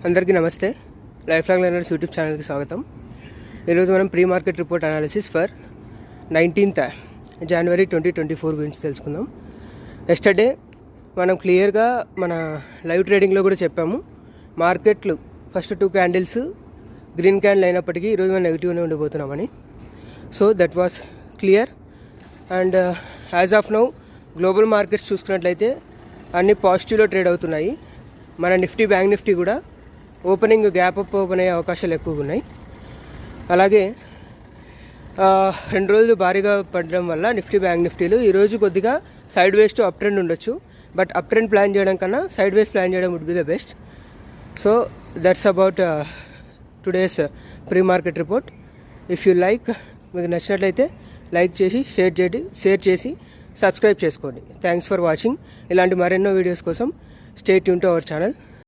అందరికీ నమస్తే. Life long learners YouTube ఛానల్కి స్వాగతం. ఈరోజు మనం pre market report analysis for 19th January 2024 గురించి తెలుసుకుందాం. ఎస్టర్డే మనం క్లియర్గా మన లైవ్ ట్రేడింగ్లో కూడా చెప్పాము, మార్కెట్లు ఫస్ట్ 2 క్యాండిల్స్ గ్రీన్ క్యాండిల్ అయినప్పటికీ ఈరోజు మనం నెగిటివ్నే ఉండిపోతున్నామని. So that was clear. And as of now global markets చూసుకున్నట్లయితే అన్ని పాజిటివ్లో ట్రేడ్ అవుతున్నాయి. మన నిఫ్టీ, బ్యాంక్ నిఫ్టీ కూడా ఓపెనింగ్ గ్యాప్ అప్ ఓపెన్ అయ్యే అవకాశాలు ఎక్కువగా ఉన్నాయి. అలాగే 2 రోజులు భారీగా పడడం వల్ల నిఫ్టీ, బ్యాంక్ నిఫ్టీలు ఈరోజు కొద్దిగా sideways to up trend ఉండొచ్చు. బట్ అప్ ట్రెండ్ ప్లాన్ చేయడం కన్నా సైడ్ వేస్ ప్లాన్ చేయడం would be the best. So that's about today's pre market report. If you like, మీకు నచ్చినట్లయితే లైక్ చేసి షేర్ చేసి సబ్స్క్రైబ్ చేసుకోండి. Thanks for watching. ఇలాంటి మరెన్నో వీడియోస్ కోసం stay tune to our channel.